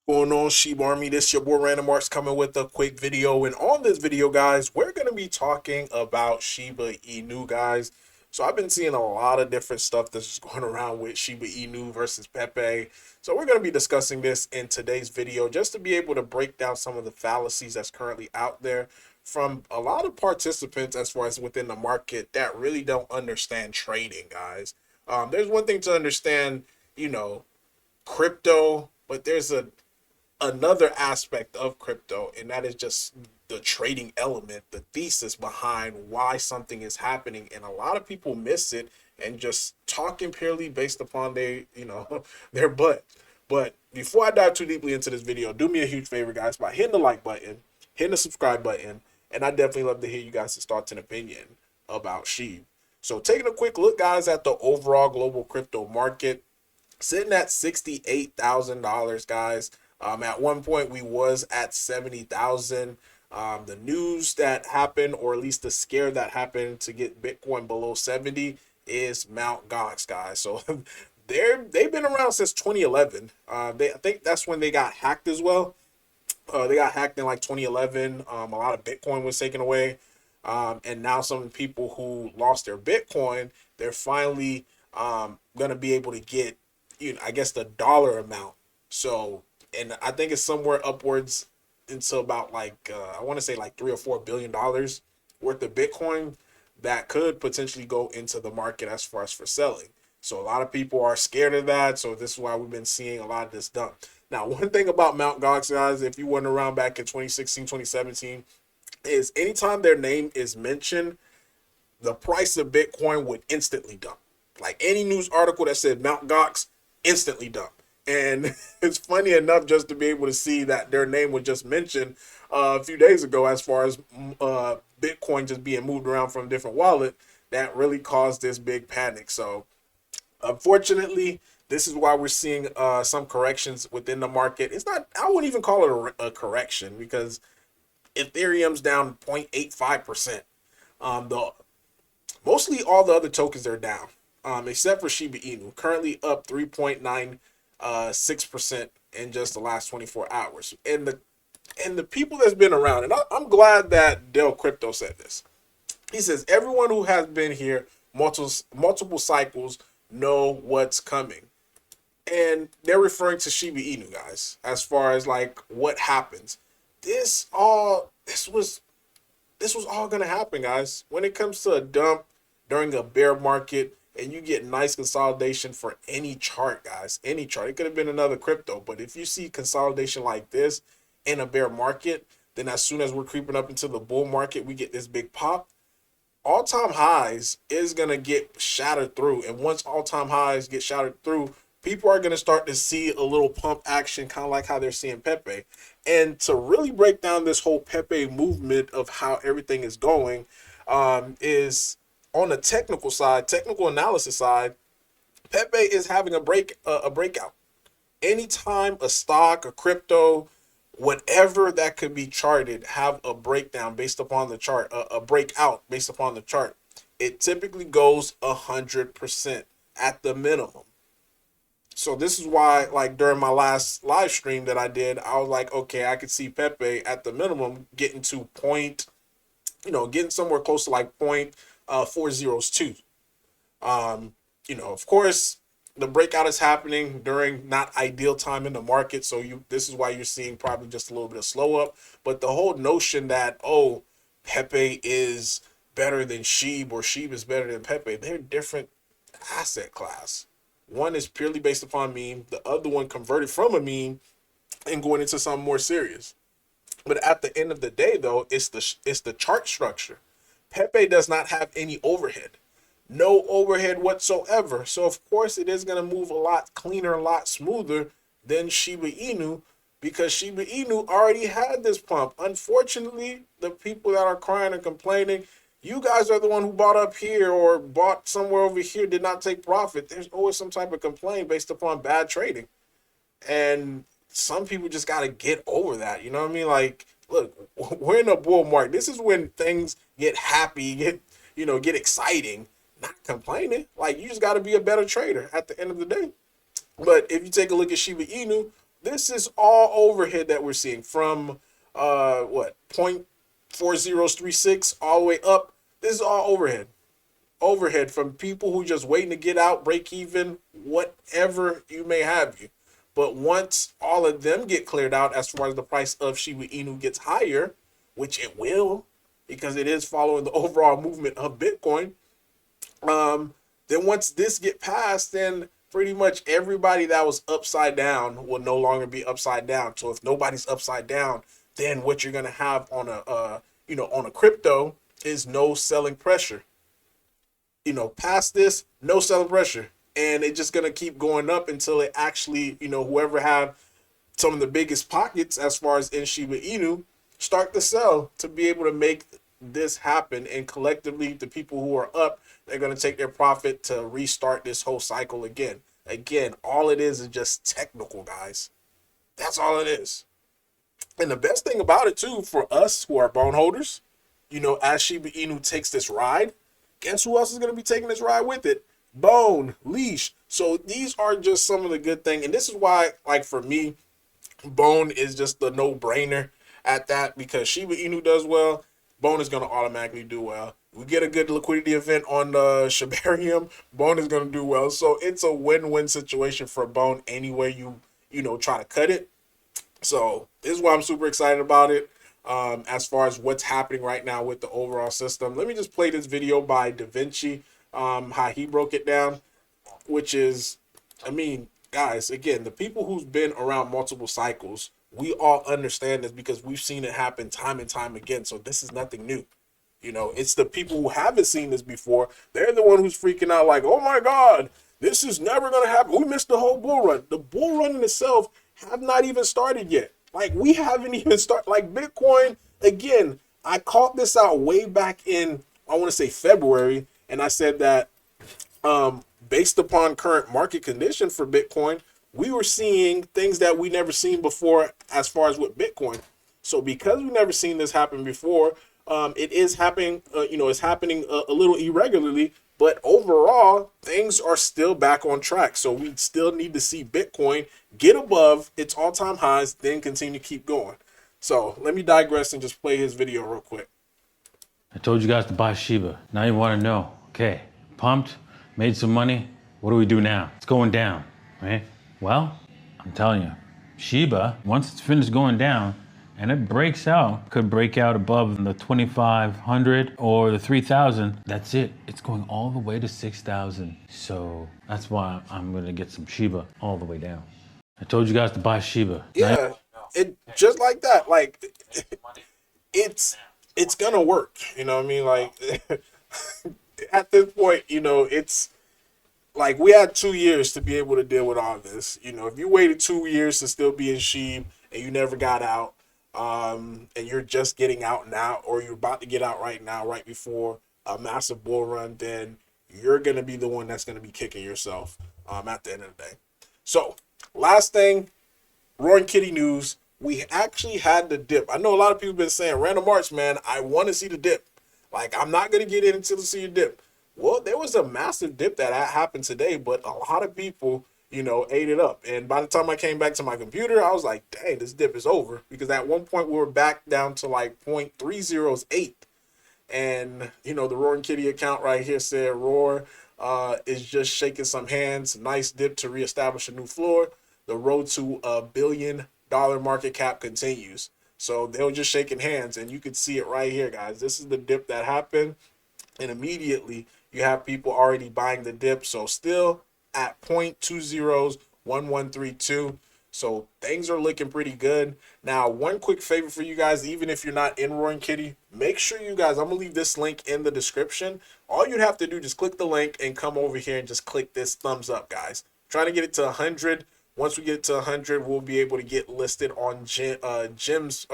Going on, Shiba Army? This your boy Random Arts coming with a quick video. And on this video, guys, we're going to be talking about Shiba Inu, guys. So I've been seeing a lot of different stuff that's going around with Shiba Inu versus Pepe. So we're going to be discussing this in today's video just to be able to break down some of the fallacies that's currently out there from a lot of participants as far as within the market that really don't understand trading, guys. There's one thing to understand, crypto, but there's another aspect of crypto, and that is just the trading element, the thesis behind why something is happening. And a lot of people miss it and just talking purely based upon their butt. But before I dive too deeply into this video, do me a huge favor, guys, by hitting the like button, hitting the subscribe button, and I definitely love to hear you guys' thoughts and opinion about SHIB. So taking a quick look, guys, at the overall global crypto market, sitting at $68,000, guys. At one point we was at 70,000. The news that happened, or at least the scare that happened to get Bitcoin below 70, is Mount Gox, guys. So they've been around since 2011. I think that's when they got hacked as well. They got hacked in like 2011. A lot of Bitcoin was taken away, and now some of the people who lost their Bitcoin, they're finally gonna be able to get, I guess, the dollar amount. So, and I think it's somewhere upwards into about like I want to say like $3 or $4 billion worth of Bitcoin that could potentially go into the market as far as for selling. So a lot of people are scared of that. So this is why we've been seeing a lot of this done. Now, one thing about Mt. Gox, guys, if you went around back in 2016, 2017, is anytime their name is mentioned, the price of Bitcoin would instantly dump. Like any news article that said Mt. Gox, instantly dump. And it's funny enough just to be able to see that their name was just mentioned a few days ago as far as Bitcoin just being moved around from different wallet, that really caused this big panic. So unfortunately, this is why we're seeing some corrections within the market. It's not, I wouldn't even call it a correction, because Ethereum's down 0.85%. The Mostly all the other tokens are down, except for Shiba Inu, currently up 3.96% in just the last 24 hours. And the people that's been around, and I'm glad that Del Crypto said this. He says everyone who has been here multiple cycles know what's coming, and they're referring to Shiba Inu, guys. As far as like what happens, this was all gonna happen, guys. When it comes to a dump during a bear market, and you get nice consolidation for any chart, guys, any chart. It could have been another crypto, but if you see consolidation like this in a bear market, then as soon as we're creeping up into the bull market, we get this big pop. All-time highs is going to get shattered through. And once all-time highs get shattered through, people are going to start to see a little pump action, kind of like how they're seeing Pepe. And to really break down this whole Pepe movement of how everything is going, is on the technical side, technical analysis side, Pepe is having a breakout. Anytime a stock, a crypto, whatever that could be charted, have a breakdown based upon the chart, a breakout based upon the chart, it typically goes 100% at the minimum. So this is why, like during my last live stream that I did, I was like, okay, I could see Pepe at the minimum getting to getting somewhere close to like 0.402. Of course, the breakout is happening during not ideal time in the market, so this is why you're seeing probably just a little bit of slow up. But the whole notion that, oh, Pepe is better than Sheeb or Sheeb is better than Pepe, they're different asset class. One is purely based upon meme, the other one converted from a meme and going into something more serious. But at the end of the day, though, it's the chart structure. Pepe does not have any overhead, no overhead whatsoever. So of course it is going to move a lot cleaner, a lot smoother than Shiba Inu, because Shiba Inu already had this pump. Unfortunately, the people that are crying and complaining, you guys are the one who bought up here or bought somewhere over here, did not take profit. There's always some type of complaint based upon bad trading. And some people just got to get over that. You know what I mean? Like, look, we're in a bull market. This is when things get happy, get exciting, not complaining. Like, you just got to be a better trader at the end of the day. But if you take a look at Shiba Inu, This is all overhead that we're seeing from what 0.4036 all the way up. This is all overhead from people who just waiting to get out, break even, whatever you may have you. But once all of them get cleared out, as far as the price of Shiba Inu gets higher, which it will, because it is following the overall movement of Bitcoin, then once this get passed, then pretty much everybody that was upside down will no longer be upside down. So if nobody's upside down, then what you're gonna have on a on a crypto is no selling pressure. Past this, no selling pressure. And it's just gonna keep going up until it actually, whoever have some of the biggest pockets as far as in Shiba Inu start to sell to be able to make this happen. And collectively, the people who are up, they're gonna take their profit to restart this whole cycle again. Again, all it is just technical, guys. That's all it is. And the best thing about it too, for us who are bone holders, as Shiba Inu takes this ride, guess who else is going to be taking this ride with it? Bone, Leash. So these are just some of the good things. And this is why, like for me, Bone is just the no-brainer at that, because Shiba Inu does well, Bone is going to automatically do well. We get a good liquidity event on Shibarium, Bone is going to do well. So it's a win-win situation for Bone anyway you try to cut it. So this is why I'm super excited about it. As far as what's happening right now with the overall system, let me just play this video by Da Vinci, how he broke it down, which is, I mean, guys, again, the people who's been around multiple cycles, we all understand this because we've seen it happen time and time again. So this is nothing new. It's the people who haven't seen this before. They're the one who's freaking out like, oh my God, this is never going to happen. We missed the whole bull run. The bull run in itself have not even started yet. Like, we haven't even started. Like, Bitcoin, again, I called this out way back in, I want to say February, and I said that based upon current market condition for Bitcoin, we were seeing things that we never seen before as far as with Bitcoin. So because we never seen this happen before, it is happening, it's happening a little irregularly, but overall, things are still back on track. So we still need to see Bitcoin get above its all-time highs, then continue to keep going. So let me digress and just play his video real quick. I told you guys to buy Shiba. Now you want to know. Okay, pumped, made some money. What do we do now? It's going down, right? Well, I'm telling you, Shiba, once it's finished going down, and it breaks out, could break out above the 2,500 or the 3,000. That's it. It's going all the way to 6,000. So that's why I'm gonna get some Shiba all the way down. I told you guys to buy Shiba. Yeah, it just like that. Like, it's gonna work. You know what I mean? Like, at this point, it's like we had 2 years to be able to deal with all this. If you waited 2 years to still be in Sheeb and you never got out, and you're just getting out now, or you're about to get out right now, right before a massive bull run, then you're going to be the one that's going to be kicking yourself at the end of the day. So last thing, Roaring Kitty news, we actually had the dip. I know a lot of people have been saying, Random March, man, I want to see the dip. Like, I'm not going to get in until I see a dip. Well, there was a massive dip that happened today, but a lot of people ate it up. And by the time I came back to my computer, I was like, dang, this dip is over. Because at one point we were back down to like 0.308. And, the Roaring Kitty account right here said Roar is just shaking some hands. Nice dip to reestablish a new floor. The road to $1 billion market cap continues. So they were just shaking hands, and you could see it right here, guys. This is the dip that happened. And immediately you have people already buying the dip. So still at 0.201132. So things are looking pretty good. Now, one quick favor for you guys, even if you're not in Roaring Kitty, make sure you guys, I'm going to leave this link in the description. All you'd have to do, just click the link and come over here and just click this thumbs up, guys. Trying to get it to 100. Once we get to 100, we'll be able to get listed on Jim's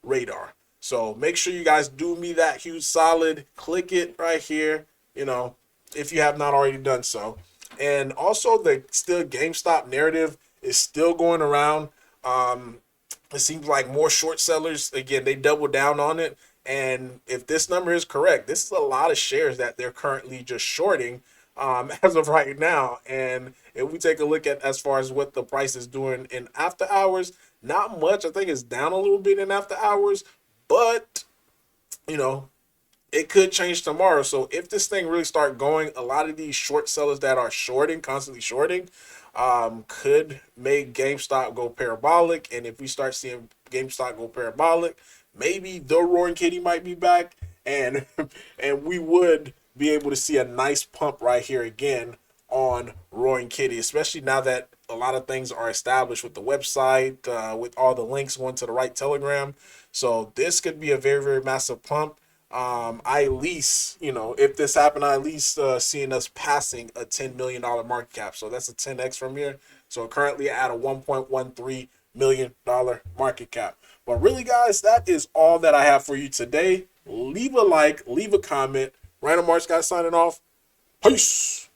radar. So make sure you guys do me that huge solid. Click it right here, if you have not already done so. And also, the still GameStop narrative is still going around. It seems like more short sellers, again, they double down on it. And if this number is correct, this is a lot of shares that they're currently just shorting. as of right now. And if we take a look at as far as what the price is doing in after hours, not much. I think it's down a little bit in after hours, but you know, it could change tomorrow. So if this thing really start going, a lot of these short sellers that are shorting, constantly shorting, could make GameStop go parabolic. And if we start seeing GameStop go parabolic, maybe the Roaring Kitty might be back, and and we would be able to see a nice pump right here again on Roaring Kitty, especially now that a lot of things are established with the website, with all the links going to the right Telegram. So this could be a very, very massive pump. I at least, if this happened, I at least seeing us passing a $10 million market cap. So that's a 10x from here. So currently at a $1.13 million market cap. But really, guys, that is all that I have for you today. Leave a like, leave a comment. Random March guys signing off. Peace.